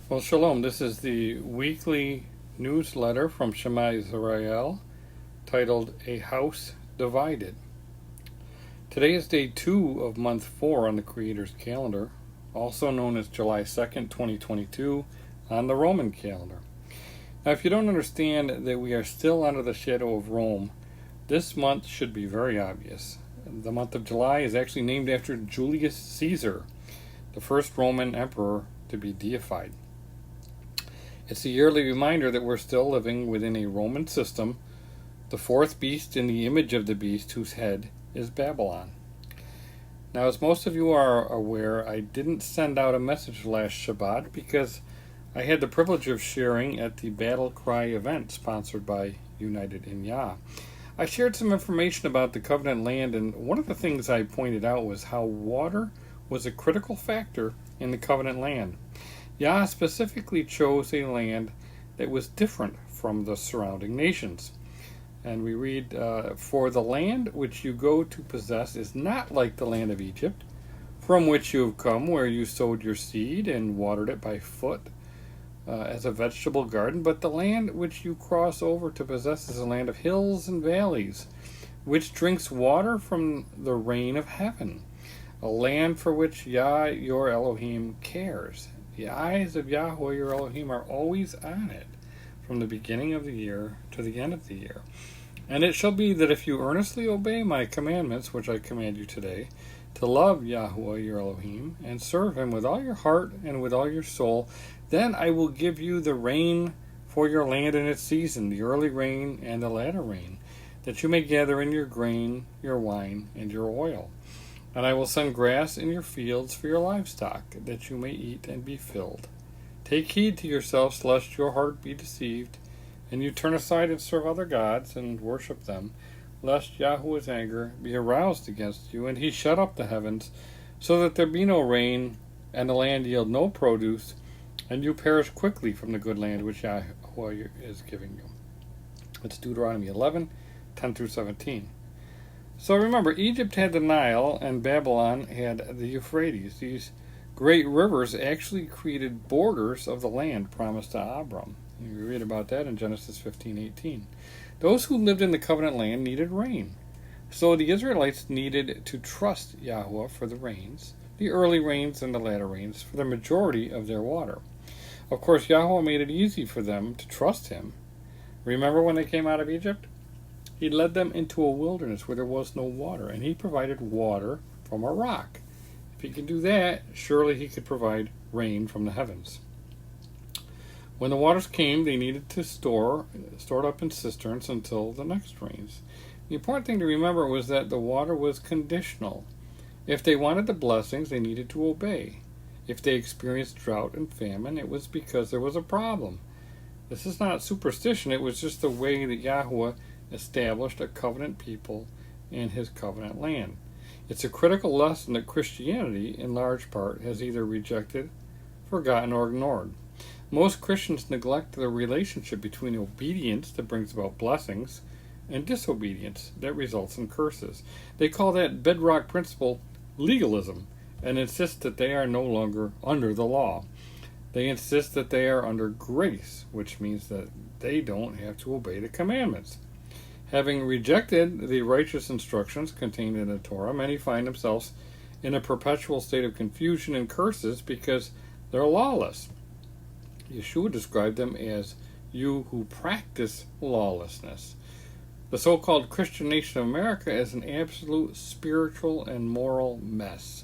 Well, shalom. This is the weekly newsletter from Shema Israel titled A House Divided. Today is day 2 of month 4 on the Creator's calendar, also known as July 2nd, 2022 on the Roman calendar. Now, if you don't understand that we are still under the shadow of Rome, this month should be very obvious. The month of July is actually named after Julius Caesar, the first Roman emperor to be deified. It's a yearly reminder that we're still living within a Roman system, the fourth beast in the image of the beast whose head is Babylon. Now, as most of you are aware, I didn't send out a message last Shabbat because I had the privilege of sharing at the Battle Cry event sponsored by United in Yah. I shared some information about the covenant land, and one of the things I pointed out was how water was a critical factor in the covenant land. Yah specifically chose a land that was different from the surrounding nations. And we read, "For the land which you go to possess is not like the land of Egypt, from which you have come, where you sowed your seed and watered it by foot as a vegetable garden, but the land which you cross over to possess is a land of hills and valleys, which drinks water from the rain of heaven, a land for which Yah your Elohim cares." The eyes of Yahweh your Elohim are always on it, from the beginning of the year to the end of the year. "And it shall be that if you earnestly obey my commandments, which I command you today, to love Yahweh your Elohim, and serve him with all your heart and with all your soul, then I will give you the rain for your land in its season, the early rain and the latter rain, that you may gather in your grain, your wine, and your oil. And I will send grass in your fields for your livestock, that you may eat and be filled. Take heed to yourselves, lest your heart be deceived, and you turn aside and serve other gods and worship them, lest Yahweh's anger be aroused against you, and he shut up the heavens, so that there be no rain, and the land yield no produce, and you perish quickly from the good land which Yahweh is giving you." It's Deuteronomy 11, 10 through 17. So remember, Egypt had the Nile and Babylon had the Euphrates. These great rivers actually created borders of the land promised to Abram. You read about that in Genesis 15:18. Those who lived in the covenant land needed rain. So the Israelites needed to trust Yahweh for the rains, the early rains and the latter rains, for the majority of their water. Of course, Yahweh made it easy for them to trust him. Remember when they came out of Egypt? He led them into a wilderness where there was no water, and he provided water from a rock. If he could do that, surely he could provide rain from the heavens. When the waters came, they needed to store it up in cisterns until the next rains. The important thing to remember was that the water was conditional. If they wanted the blessings, they needed to obey. If they experienced drought and famine, it was because there was a problem. This is not superstition, it was just the way that Yahweh established a covenant people in his covenant land. It's a critical lesson that Christianity, in large part, has either rejected, forgotten, or ignored. Most Christians neglect the relationship between obedience that brings about blessings and disobedience that results in curses. They call that bedrock principle legalism and insist that they are no longer under the law. They insist that they are under grace, which means that they don't have to obey the commandments. Having rejected the righteous instructions contained in the Torah, many find themselves in a perpetual state of confusion and curses because they're lawless. Yeshua described them as you who practice lawlessness. The so-called Christian nation of America is an absolute spiritual and moral mess.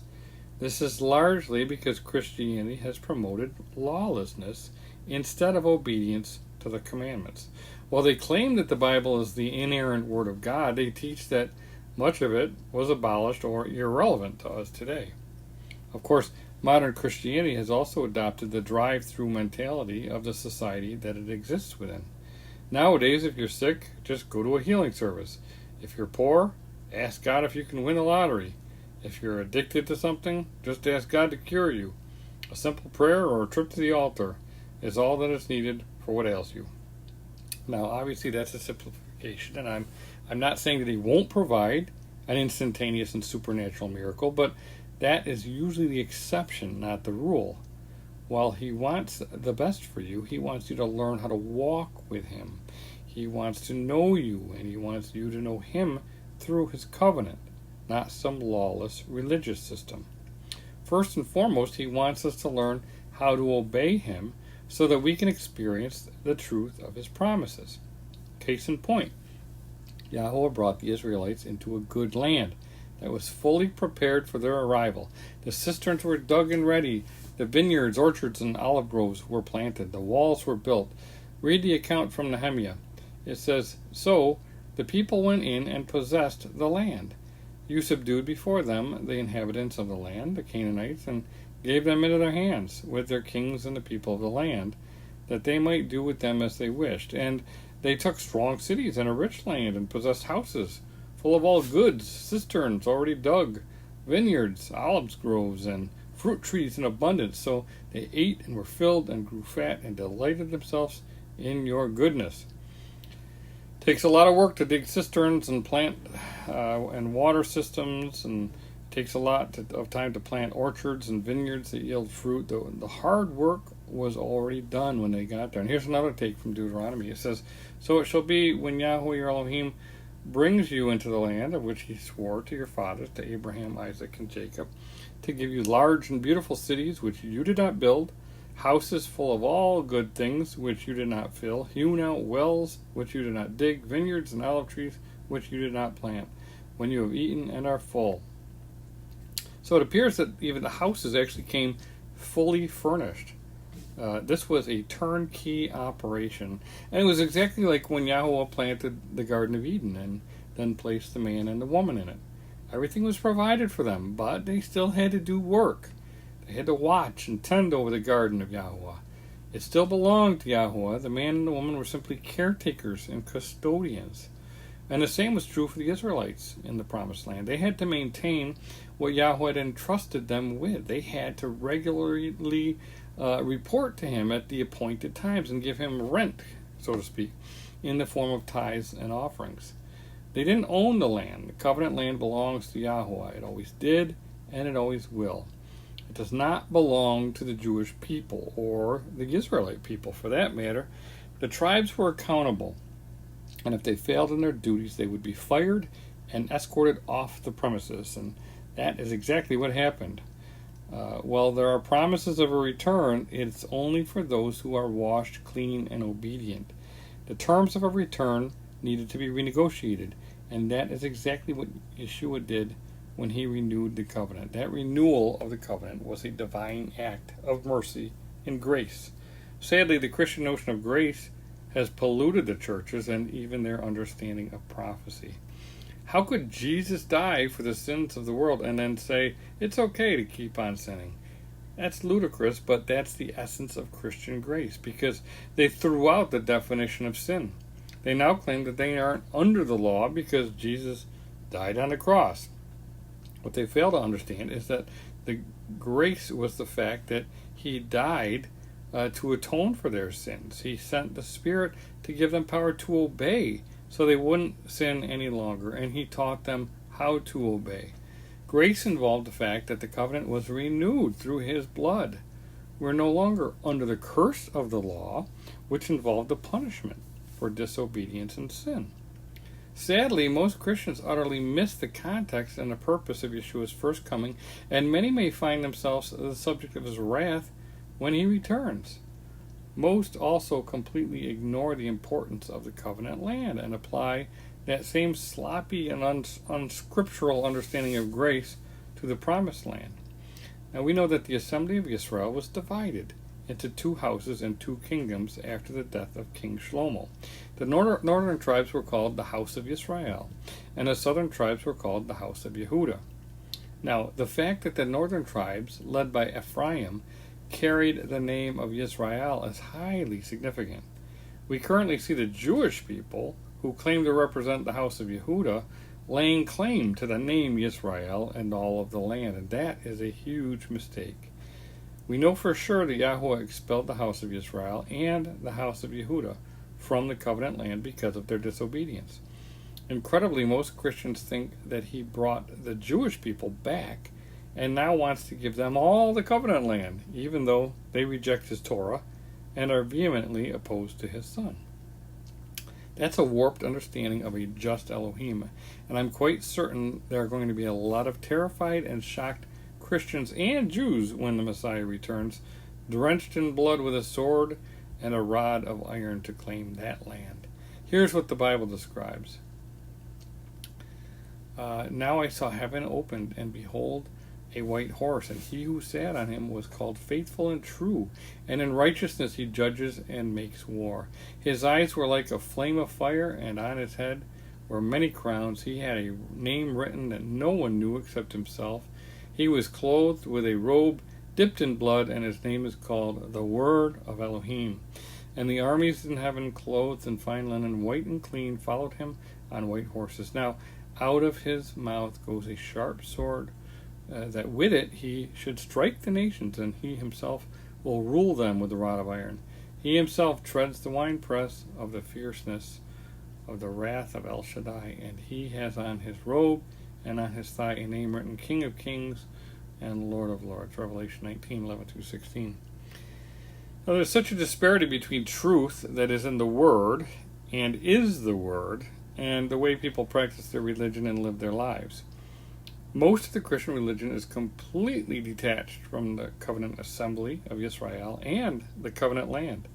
This is largely because Christianity has promoted lawlessness instead of obedience to the commandments. While they claim that the Bible is the inerrant Word of God, they teach that much of it was abolished or irrelevant to us today. Of course, modern Christianity has also adopted the drive-through mentality of the society that it exists within. Nowadays, if you're sick, just go to a healing service. If you're poor, ask God if you can win the lottery. If you're addicted to something, just ask God to cure you. A simple prayer or a trip to the altar is all that is needed for what ails you. Now, obviously, that's a simplification, and I'm not saying that he won't provide an instantaneous and supernatural miracle, but that is usually the exception, not the rule. While he wants the best for you, he wants you to learn how to walk with him. He wants to know you, and he wants you to know him through his covenant, not some lawless religious system. First and foremost, he wants us to learn how to obey him so that we can experience the truth of his promises. Case in point, Yahweh brought the Israelites into a good land that was fully prepared for their arrival. The cisterns were dug and ready. The vineyards, orchards, and olive groves were planted. The walls were built. Read the account from Nehemiah. It says, "So the people went in and possessed the land. You subdued before them the inhabitants of the land, the Canaanites, and gave them into their hands, with their kings and the people of the land, that they might do with them as they wished. And they took strong cities and a rich land, and possessed houses full of all goods, cisterns already dug, vineyards, olive groves, and fruit trees in abundance. So they ate and were filled and grew fat and delighted themselves in your goodness." Takes a lot of work to dig cisterns and plant and water systems, and takes a lot of time to plant orchards and vineyards that yield fruit. The hard work was already done when they got there. And here's another take from Deuteronomy. It says, "So it shall be when Yahweh your Elohim brings you into the land of which he swore to your fathers, to Abraham, Isaac, and Jacob, to give you large and beautiful cities which you did not build, houses full of all good things which you did not fill, hewn out wells which you did not dig, vineyards and olive trees which you did not plant, when you have eaten and are full." So it appears that even the houses actually came fully furnished. This was a turnkey operation, and it was exactly like when Yahweh planted the Garden of Eden and then placed the man and the woman in it. Everything was provided for them, but they still had to do work. They had to watch and tend over the garden of Yahweh. It still belonged to Yahweh. The man and the woman were simply caretakers and custodians. And the same was true for the Israelites in the Promised Land. They had to maintain what Yahweh had entrusted them with. They had to regularly report to him at the appointed times and give him rent, so to speak, in the form of tithes and offerings. They didn't own the land. The covenant land belongs to Yahweh. It always did, and it always will. It does not belong to the Jewish people, or the Israelite people for that matter. The tribes were accountable, and if they failed in their duties, they would be fired and escorted off the premises, and that is exactly what happened. While there are promises of a return, it's only for those who are washed clean and obedient. The terms of a return needed to be renegotiated, and that is exactly what Yeshua did when he renewed the covenant. That renewal of the covenant was a divine act of mercy and grace. Sadly, the Christian notion of grace has polluted the churches and even their understanding of prophecy. How could Jesus die for the sins of the world and then say, it's okay to keep on sinning? That's ludicrous, but that's the essence of Christian grace, because they threw out the definition of sin. They now claim that they aren't under the law because Jesus died on the cross. What they fail to understand is that the grace was the fact that he died to atone for their sins. He sent the Spirit to give them power to obey so they wouldn't sin any longer, and he taught them how to obey. Grace involved the fact that the covenant was renewed through his blood. We're no longer under the curse of the law, which involved the punishment for disobedience and sin. Sadly, most Christians utterly miss the context and the purpose of Yeshua's first coming, and many may find themselves the subject of his wrath when he returns. Most also completely ignore the importance of the covenant land and apply that same sloppy and unscriptural understanding of grace to the promised land. Now we know that the assembly of Israel was divided into two houses and two kingdoms after the death of King Shlomo. The northern tribes were called the house of Israel, and the southern tribes were called the house of Yehuda. Now, the fact that the northern tribes, led by Ephraim, carried the name of Israel is highly significant. We currently see the Jewish people, who claim to represent the house of Yehuda, laying claim to the name Israel and all of the land, and that is a huge mistake. We know for sure that Yahweh expelled the house of Israel and the house of Yehuda from the covenant land because of their disobedience. Incredibly, most Christians think that he brought the Jewish people back and now wants to give them all the covenant land, even though they reject his Torah and are vehemently opposed to his son. That's a warped understanding of a just Elohim, and I'm quite certain there are going to be a lot of terrified and shocked Christians and Jews when the Messiah returns, drenched in blood with a sword and a rod of iron to claim that land. Here's what the Bible describes. Now I saw heaven opened, and behold, a white horse, and he who sat on him was called Faithful and True, and in righteousness he judges and makes war. His eyes were like a flame of fire, and on his head were many crowns. He had a name written that no one knew except himself. He was clothed with a robe dipped in blood, and his name is called the Word of Elohim. And the armies in heaven, clothed in fine linen, white and clean, followed him on white horses. Now out of his mouth goes a sharp sword, that with it he should strike the nations, and he himself will rule them with a rod of iron. He himself treads the winepress of the fierceness of the wrath of El Shaddai, and he has on his robe and on his thigh a name written, King of Kings and Lord of Lords. Revelation 19:11-16. Now there's such a disparity between truth that is in the Word and is the Word, and the way people practice their religion and live their lives. Most of the Christian religion is completely detached from the covenant assembly of Israel and the covenant land.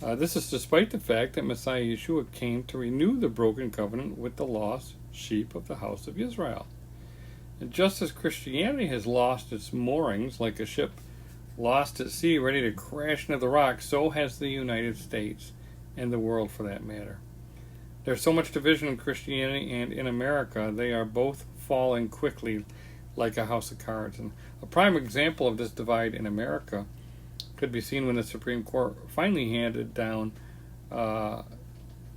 This is despite the fact that Messiah Yeshua came to renew the broken covenant with the lost sheep of the house of Israel. And just as Christianity has lost its moorings like a ship lost at sea ready to crash into the rocks, so has the United States and the world for that matter. There's so much division in Christianity and in America, they are both falling quickly like a house of cards. And a prime example of this divide in America could be seen when the Supreme Court finally handed down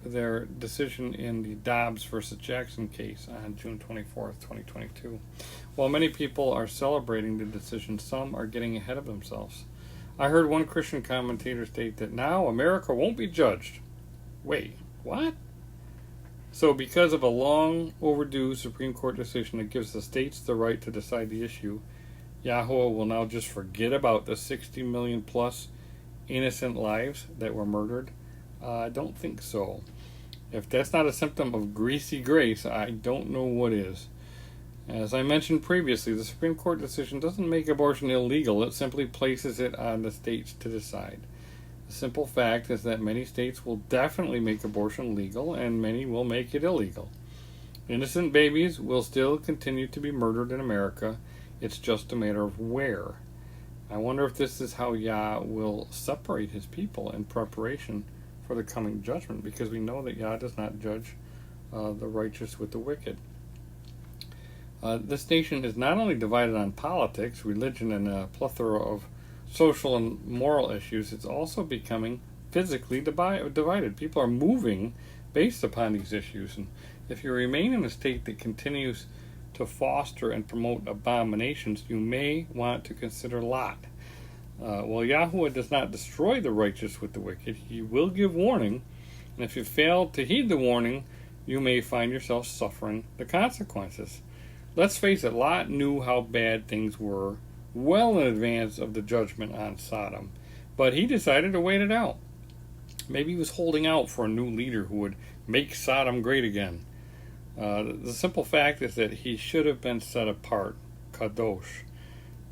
their decision in the Dobbs versus Jackson case on June 24th, 2022. While many people are celebrating the decision, some are getting ahead of themselves. I heard one Christian commentator state that now America won't be judged. Wait, what? So because of a long overdue Supreme Court decision that gives the states the right to decide the issue, Yahweh will now just forget about the 60 million plus innocent lives that were murdered? I don't think so. If that's not a symptom of greasy grace, I don't know what is. As I mentioned previously, the Supreme Court decision doesn't make abortion illegal, it simply places it on the states to decide. The simple fact is that many states will definitely make abortion legal, and many will make it illegal. Innocent babies will still continue to be murdered in America. It's just a matter of where. I wonder if this is how Yah will separate his people in preparation for the coming judgment, because we know that Yah does not judge the righteous with the wicked. This nation is not only divided on politics, religion, and a plethora of social and moral issues, it's also becoming physically divided. People are moving based upon these issues, and if you remain in a state that continues to foster and promote abominations, you may want to consider Lot. While Yahweh does not destroy the righteous with the wicked, he will give warning, and if you fail to heed the warning, you may find yourself suffering the consequences. Let's face it, Lot knew how bad things were well in advance of the judgment on Sodom, but he decided to wait it out. Maybe he was holding out for a new leader who would make Sodom great again. The simple fact is that he should have been set apart, kadosh.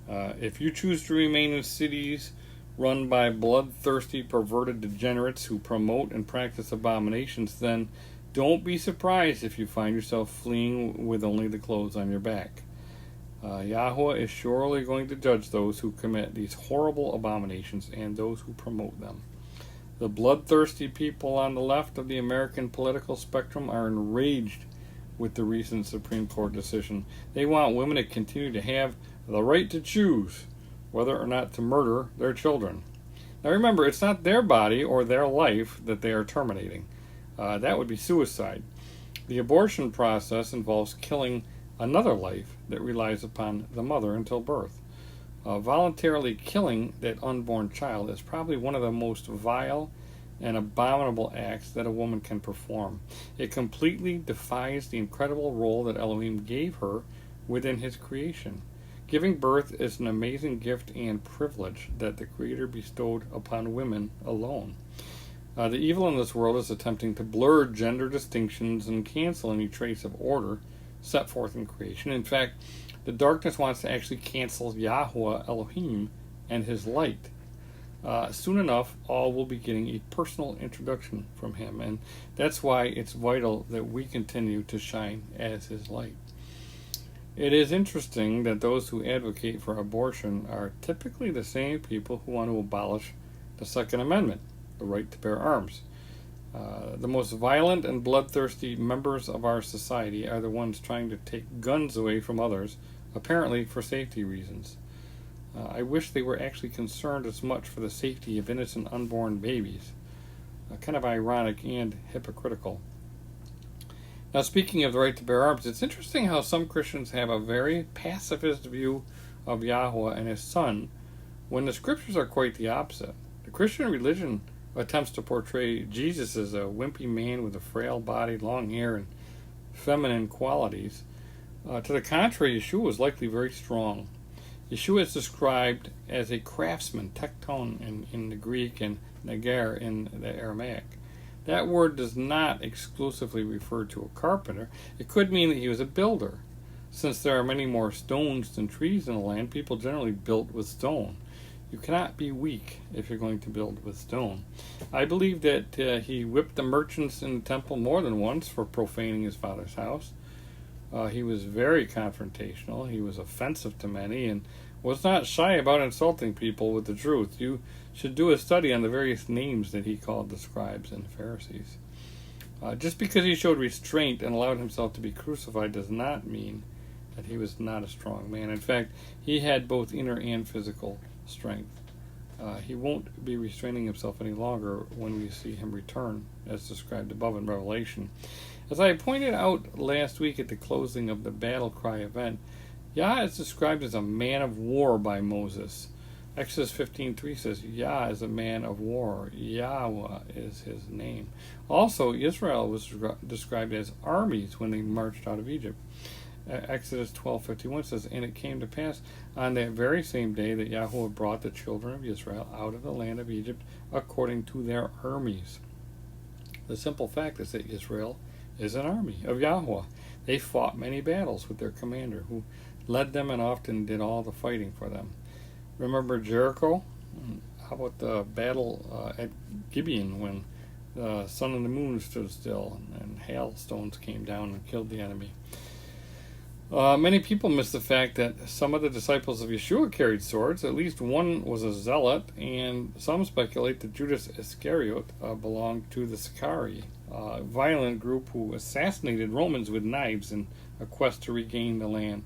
If you choose to remain in cities run by bloodthirsty, perverted degenerates who promote and practice abominations, then don't be surprised if you find yourself fleeing with only the clothes on your back. Yahweh is surely going to judge those who commit these horrible abominations and those who promote them. The bloodthirsty people on the left of the American political spectrum are enraged with the recent Supreme Court decision. They want women to continue to have the right to choose whether or not to murder their children. Now remember, it's not their body or their life that they are terminating. That would be suicide. The abortion process involves killing another life that relies upon the mother until birth. Voluntarily killing that unborn child is probably one of the most vile and abominable acts that a woman can perform. It completely defies the incredible role that Elohim gave her within his creation. Giving birth is an amazing gift and privilege that the Creator bestowed upon women alone. The evil in this world is attempting to blur gender distinctions and cancel any trace of order set forth in creation. In fact, the darkness wants to actually cancel Yahweh Elohim and his light. Soon enough, all will be getting a personal introduction from him, and that's why it's vital that we continue to shine as his light. It is interesting that those who advocate for abortion are typically the same people who want to abolish the Second Amendment, the right to bear arms. The most violent and bloodthirsty members of our society are the ones trying to take guns away from others, apparently for safety reasons. I wish they were actually concerned as much for the safety of innocent unborn babies. Kind of ironic and hypocritical. Now, speaking of the right to bear arms, it's interesting how some Christians have a very pacifist view of Yahweh and his Son, when the scriptures are quite the opposite. The Christian religion attempts to portray Jesus as a wimpy man with a frail body, long hair, and feminine qualities. To the contrary, Yeshua was likely very strong. Yeshua is described as a craftsman, tekton in the Greek and nagar in the Aramaic. That word does not exclusively refer to a carpenter. It could mean that he was a builder. Since there are many more stones than trees in the land, people generally built with stone. You cannot be weak if you're going to build with stone. I believe that he whipped the merchants in the temple more than once for profaning his father's house. He was very confrontational. He was offensive to many and was not shy about insulting people with the truth. You should do a study on the various names that he called the scribes and Pharisees. Just because he showed restraint and allowed himself to be crucified does not mean that he was not a strong man. In fact, he had both inner and physical strength. He won't be restraining himself any longer when we see him return, as described above in Revelation. As I pointed out last week at the closing of the battle cry event, Yah is described as a man of war by Moses. Exodus 15:3 says, Yah is a man of war. Yahweh is his name. Also, Israel was described as armies when they marched out of Egypt. Exodus 12:51 says, and it came to pass on that very same day that Yahweh brought the children of Israel out of the land of Egypt according to their armies. The simple fact is that Israel is an army of Yahweh. They fought many battles with their commander, who led them and often did all the fighting for them. Remember Jericho? How about the battle at Gibeon, when the sun and the moon stood still and hailstones came down and killed the enemy? Many people miss the fact that some of the disciples of Yeshua carried swords. At least one was a zealot, and some speculate that Judas Iscariot belonged to the Sicarii, a violent group who assassinated Romans with knives in a quest to regain the land.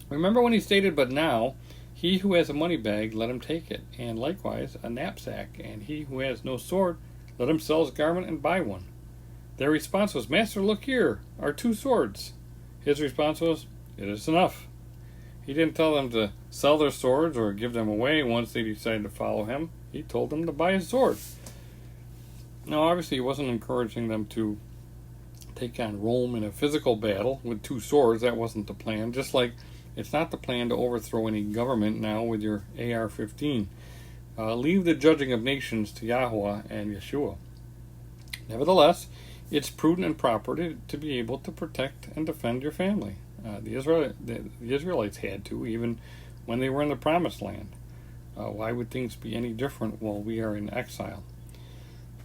Remember when he stated, but now, he who has a money bag, let him take it, and likewise a knapsack, and he who has no sword, let him sell his garment and buy one. Their response was, Master, look here, our 2 swords. His response was, it is enough. He didn't tell them to sell their swords or give them away once they decided to follow him. He told them to buy his sword. Now, obviously, he wasn't encouraging them to take on Rome in a physical battle with 2 swords. That wasn't the plan. Just like it's not the plan to overthrow any government now with your AR-15. Leave the judging of nations to Yahweh and Yeshua. Nevertheless, it's prudent and proper to be able to protect and defend your family. The Israelites had to, even when they were in the Promised Land. Why would things be any different while we are in exile?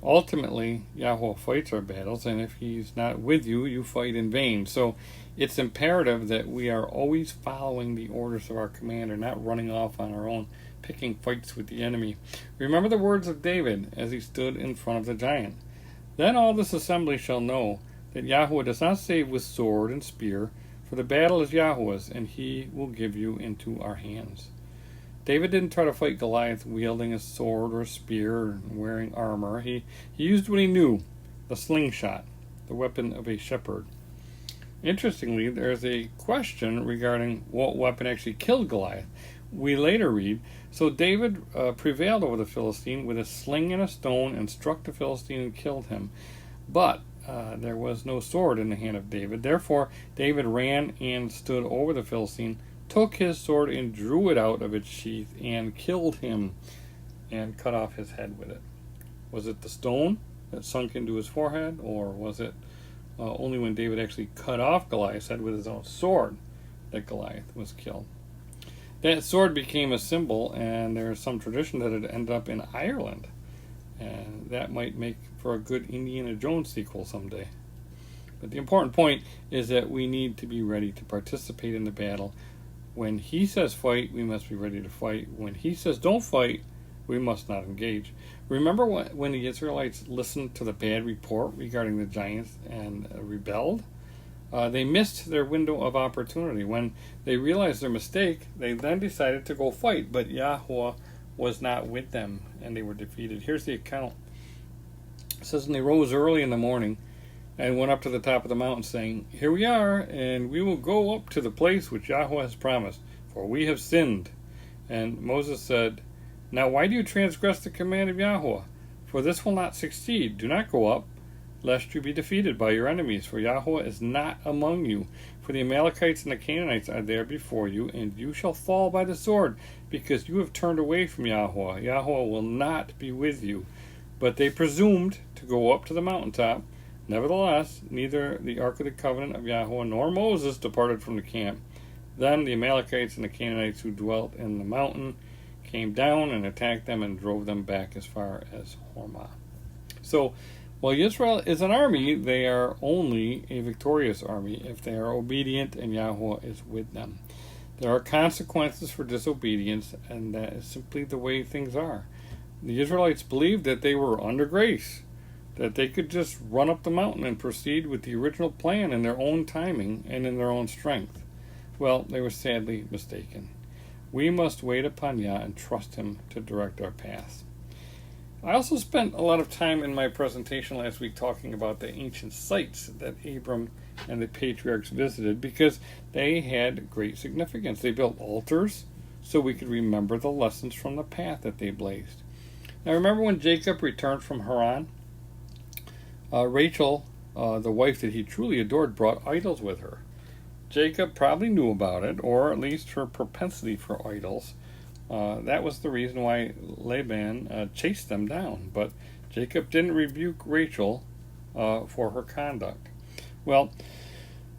Ultimately, Yahweh fights our battles, and if he's not with you, you fight in vain. So it's imperative that we are always following the orders of our commander, not running off on our own, picking fights with the enemy. Remember the words of David as he stood in front of the giant. Then all this assembly shall know that Yahweh does not save with sword and spear, for the battle is Yahweh's, and he will give you into our hands. David didn't try to fight Goliath wielding a sword or a spear or wearing armor. He used what he knew, the slingshot, the weapon of a shepherd. Interestingly, there's a question regarding what weapon actually killed Goliath. We later read, so David prevailed over the Philistine with a sling and a stone and struck the Philistine and killed him. But there was no sword in the hand of David. Therefore, David ran and stood over the Philistine took his sword and drew it out of its sheath and killed him and cut off his head with it. Was it the stone that sunk into his forehead, or was it only when David actually cut off Goliath's head with his own sword that Goliath was killed? That sword became a symbol, and there's some tradition that it ended up in Ireland. And that might make for a good Indiana Jones sequel someday. But the important point is that we need to be ready to participate in the battle. When he says fight, we must be ready to fight. When he says don't fight, we must not engage. Remember when the Israelites listened to the bad report regarding the giants and rebelled? They missed their window of opportunity. When they realized their mistake, they then decided to go fight, but Yahweh was not with them, and they were defeated. Here's the account. It says, and they rose early in the morning and went up to the top of the mountain, saying, here we are, and we will go up to the place which Yahweh has promised, for we have sinned. And Moses said, now why do you transgress the command of Yahweh? For this will not succeed. Do not go up, lest you be defeated by your enemies, for Yahweh is not among you. For the Amalekites and the Canaanites are there before you, and you shall fall by the sword, because you have turned away from Yahweh. Yahweh will not be with you. But they presumed to go up to the mountaintop. Nevertheless, neither the ark of the covenant of Yahweh nor Moses departed from the camp. Then the Amalekites and the Canaanites who dwelt in the mountain came down and attacked them and drove them back as far as Hormah. So, while Israel is an army, they are only a victorious army if they are obedient and Yahweh is with them. There are consequences for disobedience, and that is simply the way things are. The Israelites believed that they were under grace, that they could just run up the mountain and proceed with the original plan in their own timing and in their own strength. Well, they were sadly mistaken. We must wait upon Yah and trust Him to direct our paths. I also spent a lot of time in my presentation last week talking about the ancient sites that Abram and the patriarchs visited because they had great significance. They built altars so we could remember the lessons from the path that they blazed. Now remember when Jacob returned from Haran? Rachel, the wife that he truly adored, brought idols with her. Jacob probably knew about it, or at least her propensity for idols. That was the reason why Laban chased them down. But Jacob didn't rebuke Rachel for her conduct. Well,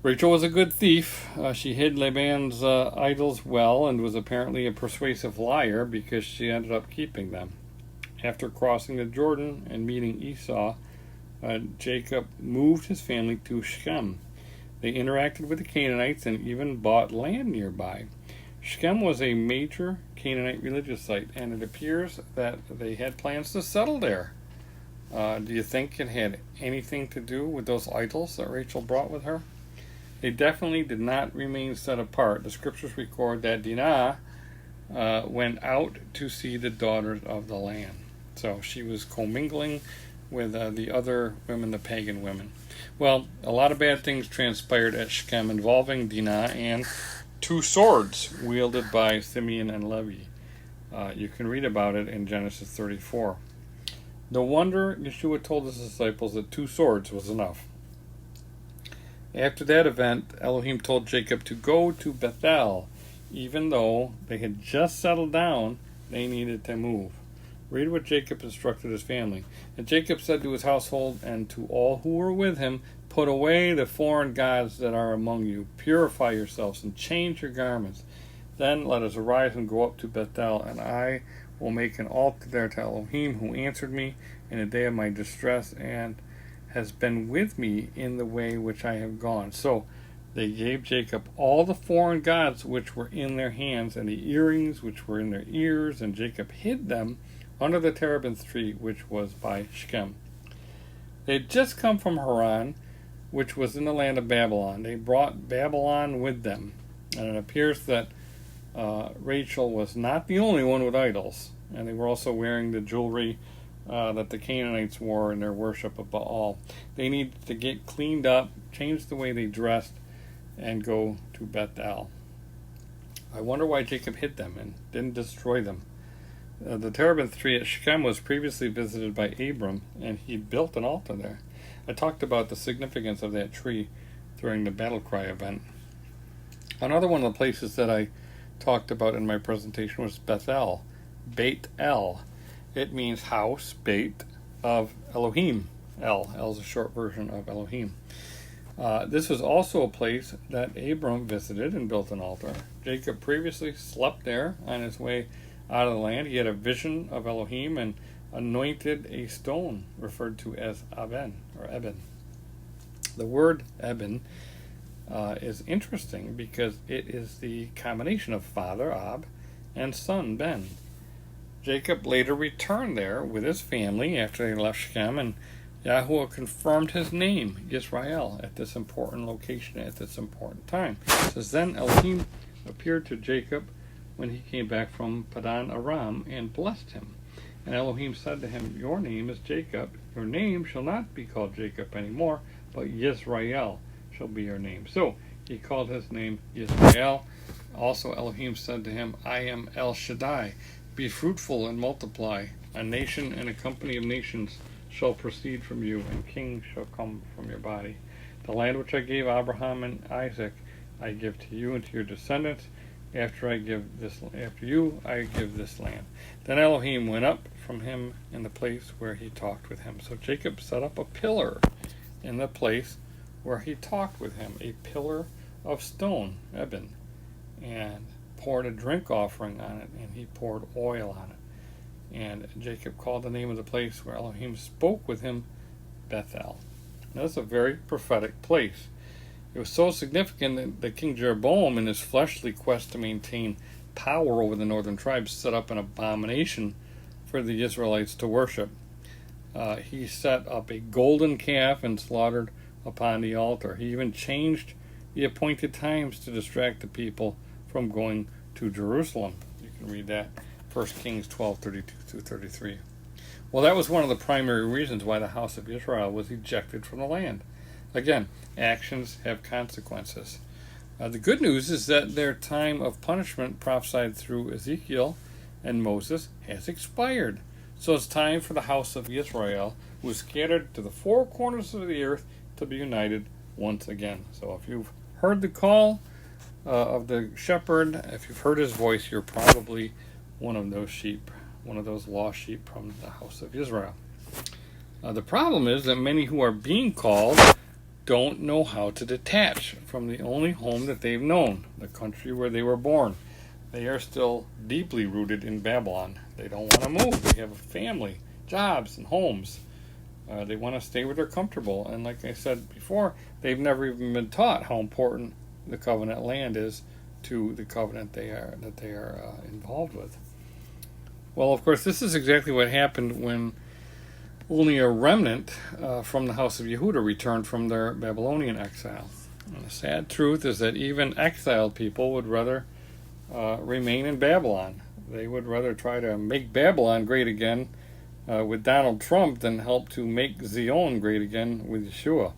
Rachel was a good thief. She hid Laban's idols well and was apparently a persuasive liar because she ended up keeping them. After crossing the Jordan and meeting Esau, Jacob moved his family to Shechem. They interacted with the Canaanites and even bought land nearby. Shechem was a major Canaanite religious site, and it appears that they had plans to settle there. Do you think it had anything to do with those idols that Rachel brought with her? They definitely did not remain set apart. The scriptures record that Dinah went out to see the daughters of the land. So she was commingling with the other women, the pagan women. Well, a lot of bad things transpired at Shechem involving Dinah and 2 swords wielded by Simeon and Levi. You can read about it in Genesis 34. No wonder Yeshua told his disciples that 2 swords was enough. After that event, Elohim told Jacob to go to Bethel. Even though they had just settled down, they needed to move. Read what Jacob instructed his family. And Jacob said to his household and to all who were with him, put away the foreign gods that are among you. Purify yourselves and change your garments. Then let us arise and go up to Bethel, and I will make an altar there to Elohim, who answered me in the day of my distress and has been with me in the way which I have gone. So they gave Jacob all the foreign gods which were in their hands, and the earrings which were in their ears, and Jacob hid them under the terebinth tree which was by Shechem. They had just come from Haran, which was in the land of Babylon. They brought Babylon with them, and it appears that Rachel was not the only one with idols, and they were also wearing the jewelry that the Canaanites wore in their worship of Baal. They needed to get cleaned up, change the way they dressed, and go to Bethel. I wonder why Jacob hid them and didn't destroy them. The terebinth tree at Shechem was previously visited by Abram, and he built an altar there. I talked about the significance of that tree during the battle cry event. Another one of the places that I talked about in my presentation was Bethel. Beit El. It means house, Beit, of Elohim. El is a short version of Elohim. This was also a place that Abram visited and built an altar. Jacob previously slept there on his way out of the land. He had a vision of Elohim and anointed a stone referred to as Eben. The word Eben is interesting because it is the combination of father, Ab, and son, Ben. Jacob later returned there with his family after they left Shechem, and Yahuwah confirmed his name, Yisrael, at this important location, at this important time. It says, then Elohim appeared to Jacob when he came back from Padan Aram and blessed him. And Elohim said to him, your name is Jacob. Your name shall not be called Jacob anymore, but Yisrael shall be your name. So he called his name Yisrael. Also Elohim said to him, I am El Shaddai. Be fruitful and multiply. A nation and a company of nations shall proceed from you, and kings shall come from your body. The land which I gave Abraham and Isaac, I give to you and to your descendants. After you, I give this land. Then Elohim went up from him in the place where he talked with him. So Jacob set up a pillar in the place where he talked with him, a pillar of stone, Eben, and poured a drink offering on it, and he poured oil on it. And Jacob called the name of the place where Elohim spoke with him Bethel. Now, that's a very prophetic place. It was so significant that King Jeroboam, in his fleshly quest to maintain power over the northern tribes, set up an abomination for the Israelites to worship. He set up a golden calf and slaughtered upon the altar. He even changed the appointed times to distract the people from going to Jerusalem. You can read that, 1 Kings 12:32-33. Well, that was one of the primary reasons why the house of Israel was ejected from the land. Again, actions have consequences. The good news is that their time of punishment prophesied through Ezekiel and Moses has expired. So it's time for the house of Israel, who is scattered to the four corners of the earth, to be united once again. So if you've heard the call of the shepherd, if you've heard his voice, you're probably one of those sheep, one of those lost sheep from the house of Israel. The problem is that many who are being called don't know how to detach from the only home that they've known, the country where they were born. They are still deeply rooted in Babylon. They don't want to move. They have a family, jobs, and homes. They want to stay where they're comfortable. And like I said before, they've never even been taught how important the covenant land is to the covenant they are involved with. Well, of course, this is exactly what happened when only a remnant from the house of Yehuda returned from their Babylonian exile. And the sad truth is that even exiled people would rather remain in Babylon. They would rather try to make Babylon great again with Donald Trump than help to make Zion great again with Yeshua.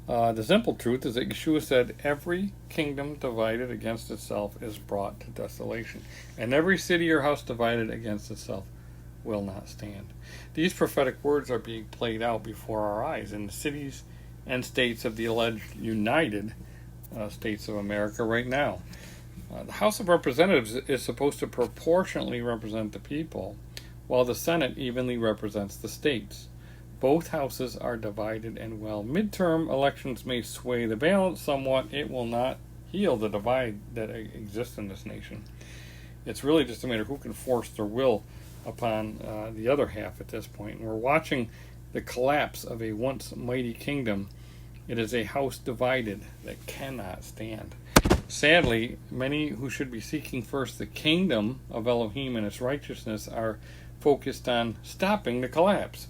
The simple truth is that Yeshua said, every kingdom divided against itself is brought to desolation, and every city or house divided against itself will not stand. These prophetic words are being played out before our eyes in the cities and states of the alleged united states of America right now. The House of Representatives is supposed to proportionately represent the people, while the Senate evenly represents the states. Both houses are divided, and while midterm elections may sway the balance somewhat, it will not heal the divide that exists in this nation. It's really just a matter of who can force their will upon the other half at this point. And we're watching the collapse of a once mighty kingdom. It is a house divided that cannot stand. Sadly, many who should be seeking first the kingdom of Elohim and its righteousness are focused on stopping the collapse.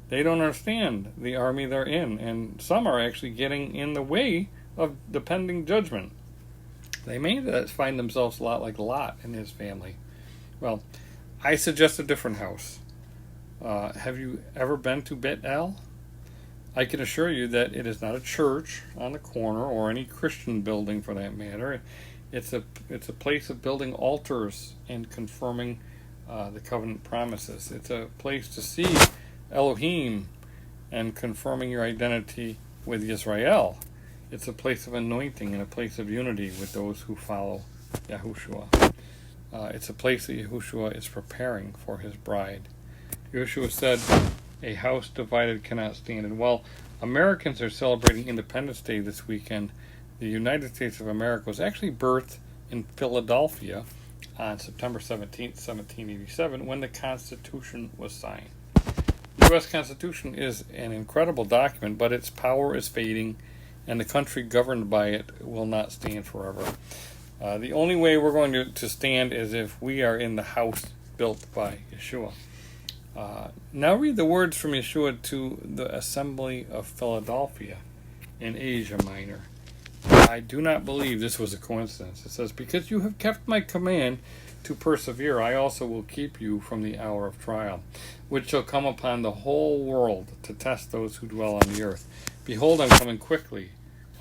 They don't understand the army they're in, and some are actually getting in the way of the pending judgment. They may find themselves a lot like Lot and his family. Well, I suggest a different house. Have you ever been to Beit El? I can assure you that it is not a church on the corner or any Christian building for that matter. It's a place of building altars and confirming the covenant promises. It's a place to see Elohim and confirming your identity with Yisrael. It's a place of anointing and a place of unity with those who follow Yahushua. It's a place that Yahushua is preparing for his bride. Yahushua said, a house divided cannot stand. And while Americans are celebrating Independence Day this weekend, the United States of America was actually birthed in Philadelphia on September 17th, 1787, when the Constitution was signed. The U.S. Constitution is an incredible document, but its power is fading, and the country governed by it will not stand forever. The only way we're going to stand is if we are in the house built by Yeshua. Now read the words from Yeshua to the assembly of Philadelphia in Asia Minor. I do not believe this was a coincidence. It says, because you have kept my command to persevere, I also will keep you from the hour of trial, which shall come upon the whole world to test those who dwell on the earth. Behold, I'm coming quickly.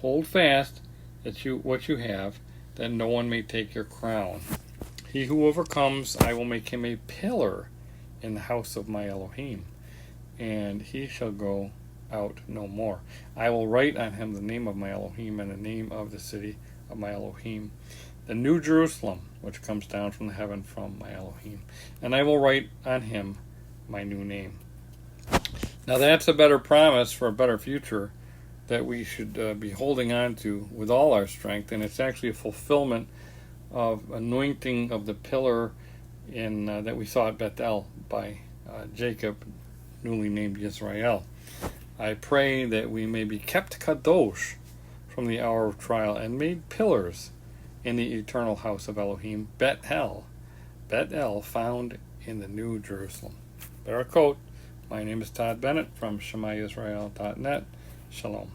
Hold fast what you have, that no one may take your crown. He who overcomes, I will make him a pillar in the house of my Elohim, and he shall go out no more. I will write on him the name of my Elohim and the name of the city of my Elohim, the new Jerusalem, which comes down from the heaven from my Elohim, and I will write on him my new name. Now that's a better promise for a better future that we should be holding on to with all our strength, and it's actually a fulfillment of anointing of the pillar in that we saw at Bethel by Jacob, newly named Yisrael. I pray that we may be kept kadosh from the hour of trial and made pillars in the eternal house of Elohim, Bethel, found in the New Jerusalem. Barakot. My name is Todd Bennett from ShemaYisrael.net. Shalom.